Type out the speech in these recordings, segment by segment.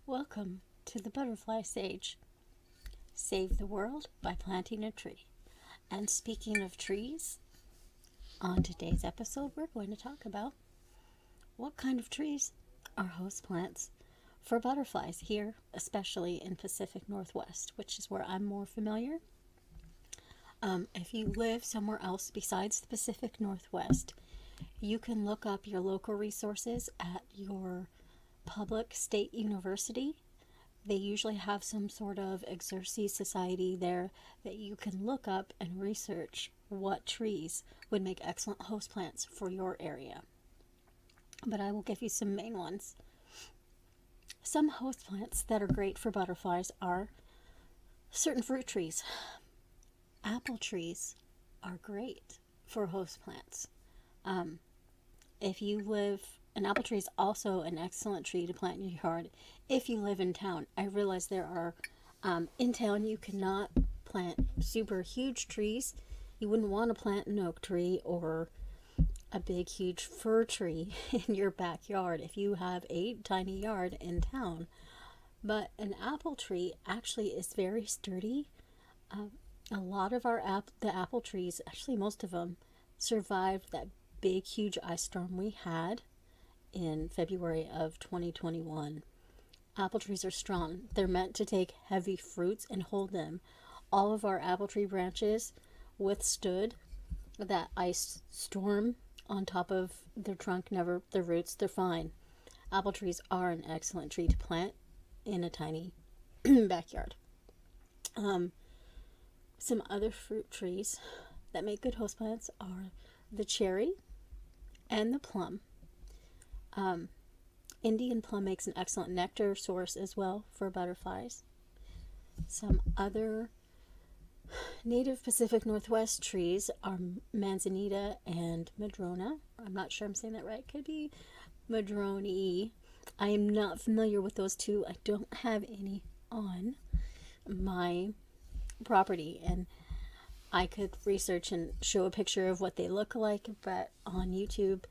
Welcome to the Butterfly Sage. Save the world by planting a tree. And speaking of trees, on today's episode, we're going to talk about what kind of trees are host plants for butterflies here, especially in Pacific Northwest, which is where I'm more familiar. If you live somewhere else besides the Pacific Northwest, you can look up your local resources at your public state university. They usually have some sort of exercise society there that you can look up and research what trees would make excellent host plants for your area. But I will give you some main ones. Some host plants that are great for butterflies are certain fruit trees. Apple trees are great for host plants. If you live, an apple tree is also an excellent tree to plant in your yard if you live in town. I realize there are, in town you cannot plant super huge trees. You wouldn't want to plant an oak tree or a big huge fir tree in your backyard if you have a tiny yard in town. But an apple tree actually is very sturdy. A lot of the apple trees, actually most of them, survived that big huge ice storm we had in February of 2021. Apple trees are strong. They're meant to take heavy fruits and hold them. All of our apple tree branches withstood that ice storm on top of their trunk, never their roots. They're fine. Apple trees are an excellent tree to plant in a tiny backyard. Some other fruit trees that make good host plants are the cherry and the plum. Indian plum makes an excellent nectar source as well for butterflies. Some other native Pacific Northwest trees are manzanita and madrona. I'm not sure I'm saying that right. Could be madrone. I am not familiar with those two. I don't have any on my property, and I could research and show a picture of what they look like, but on YouTube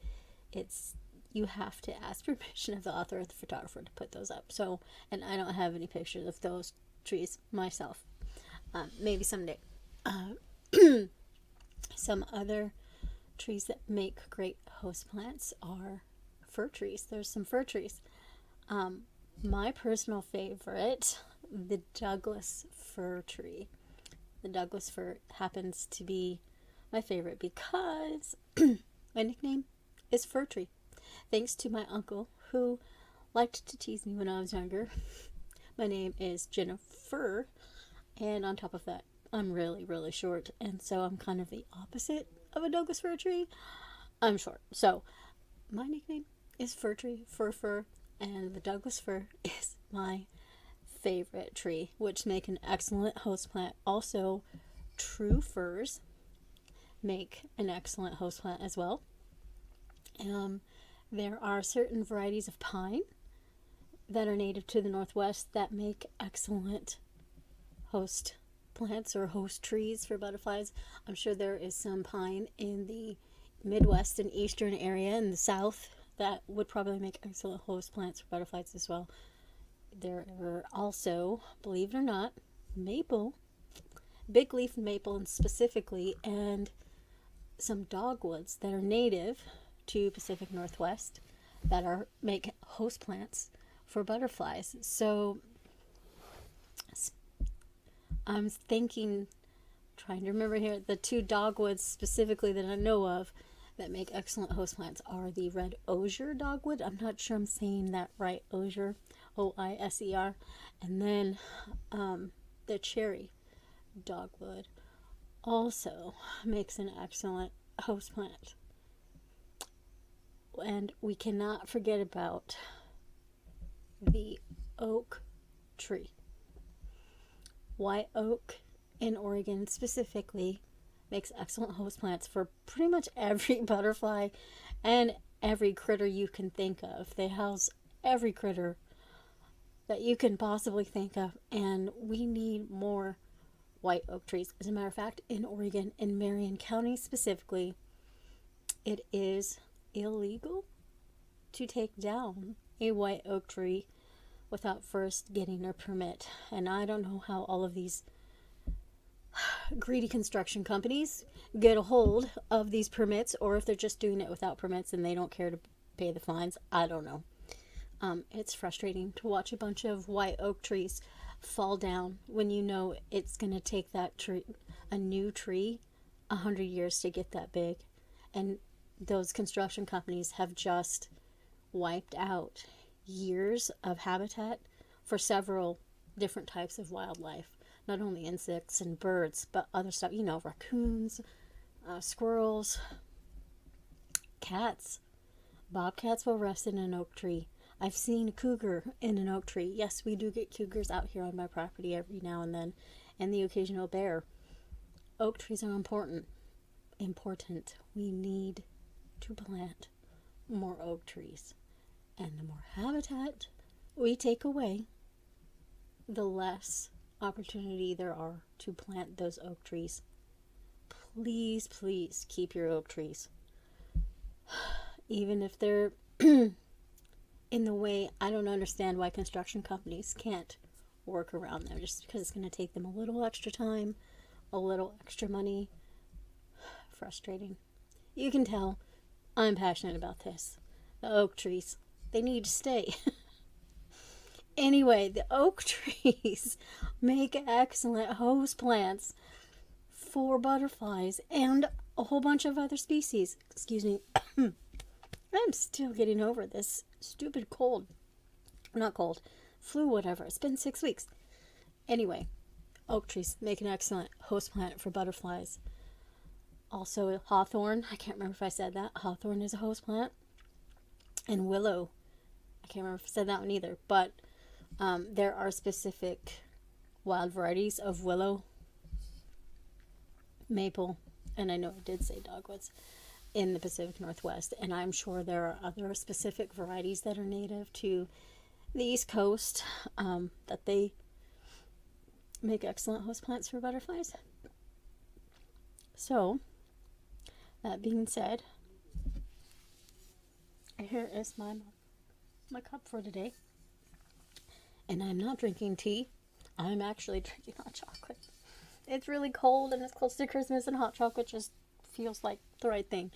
you have to ask permission of the author or the photographer to put those up. So, and I don't have any pictures of those trees myself. Maybe someday. Some other trees that make great host plants are fir trees. There's some fir trees. My personal favorite, the Douglas fir tree. The Douglas fir happens to be my favorite because my nickname is Fir Tree. Thanks to my uncle who liked to tease me when I was younger. My name is Jennifer, and on top of that, I'm really, really short, and so I'm kind of the opposite of a Douglas fir tree. I'm short, so my nickname is Fir Tree, fir, and the Douglas fir is my favorite tree, which make an excellent host plant. Also, true firs make an excellent host plant as well. There are certain varieties of pine that are native to the Northwest that make excellent host plants or host trees for butterflies. I'm sure there is some pine in the Midwest and Eastern area in the South that would probably make excellent host plants for butterflies as well. There are also, believe it or not, maple, big leaf maple and specifically, and some dogwoods that are native to Pacific Northwest that make host plants for butterflies. So I'm trying to remember here, the two dogwoods specifically that I know of that make excellent host plants are the red osier dogwood. I'm not sure I'm saying that right. Osier, O-I-S-E-R. And then the cherry dogwood also makes an excellent host plant. And we cannot forget about the oak tree. White oak in Oregon specifically makes excellent host plants for pretty much every butterfly and every critter you can think of. They house every critter that you can possibly think of, and we need more white oak trees. As a matter of fact, in Oregon, in Marion County specifically, it is illegal to take down a white oak tree without first getting a permit. And I don't know how all of these greedy construction companies get a hold of these permits, or if they're just doing it without permits and they don't care to pay the fines. I don't know. It's frustrating to watch a bunch of white oak trees fall down when you know it's going to take that tree, a new tree, 100 years to get that big. And those construction companies have just wiped out years of habitat for several different types of wildlife. Not only insects and birds, but other stuff, raccoons, squirrels, cats. Bobcats will rest in an oak tree. I've seen a cougar in an oak tree. Yes, we do get cougars out here on my property every now and then, and the occasional bear. Oak trees are important. We need to plant more oak trees. And the more habitat we take away, the less opportunity there are to plant those oak trees. Please, please keep your oak trees. Even if they're in the way, I don't understand why construction companies can't work around them, just because it's going to take them a little extra time, a little extra money. Frustrating. You can tell I'm passionate about this. The oak trees, they need to stay. Anyway, the oak trees make excellent host plants for butterflies and a whole bunch of other species. Excuse me. I'm still getting over this stupid cold. Not cold. Flu, whatever. It's been 6 weeks. Anyway, oak trees make an excellent host plant for butterflies. Also, hawthorn. I can't remember if I said that. Hawthorn is a host plant. And willow. I can't remember if I said that one either. But there are specific wild varieties of willow, maple, and I know I did say dogwoods, in the Pacific Northwest. And I'm sure there are other specific varieties that are native to the East Coast that they make excellent host plants for butterflies. So, that being said, here is my cup for today. And I'm not drinking tea. I'm actually drinking hot chocolate. It's really cold and it's close to Christmas, and hot chocolate just feels like the right thing.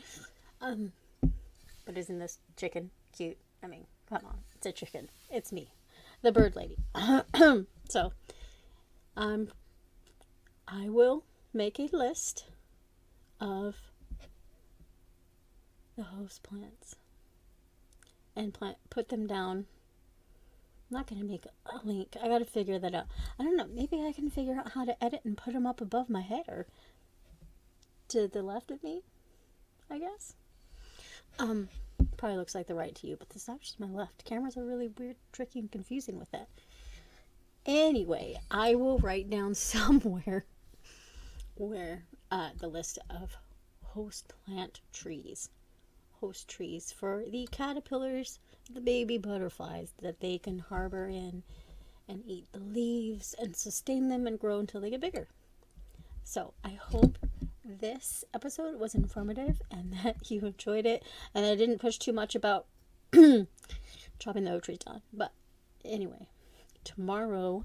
But isn't this chicken cute? I mean, come on. It's a chicken. It's me, the bird lady. So, I will make a list of the host plants and put them down. I'm not going to make a link. I got to figure that out. I don't know. Maybe I can figure out how to edit and put them up above my head or to the left of me, I guess. Probably looks like the right to you, but this is actually my left. Cameras are really weird, tricky, and confusing with that. Anyway, I will write down somewhere where the list of host plant trees. Host trees for the caterpillars, the baby butterflies that they can harbor in and eat the leaves and sustain them and grow until they get bigger. So I hope this episode was informative and that you enjoyed it, and I didn't push too much about chopping the oak trees down. But anyway, tomorrow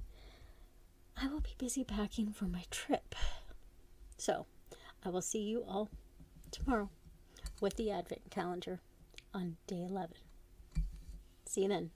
I will be busy packing for my trip. So I will see you all tomorrow with the Advent calendar on day 11. See you then.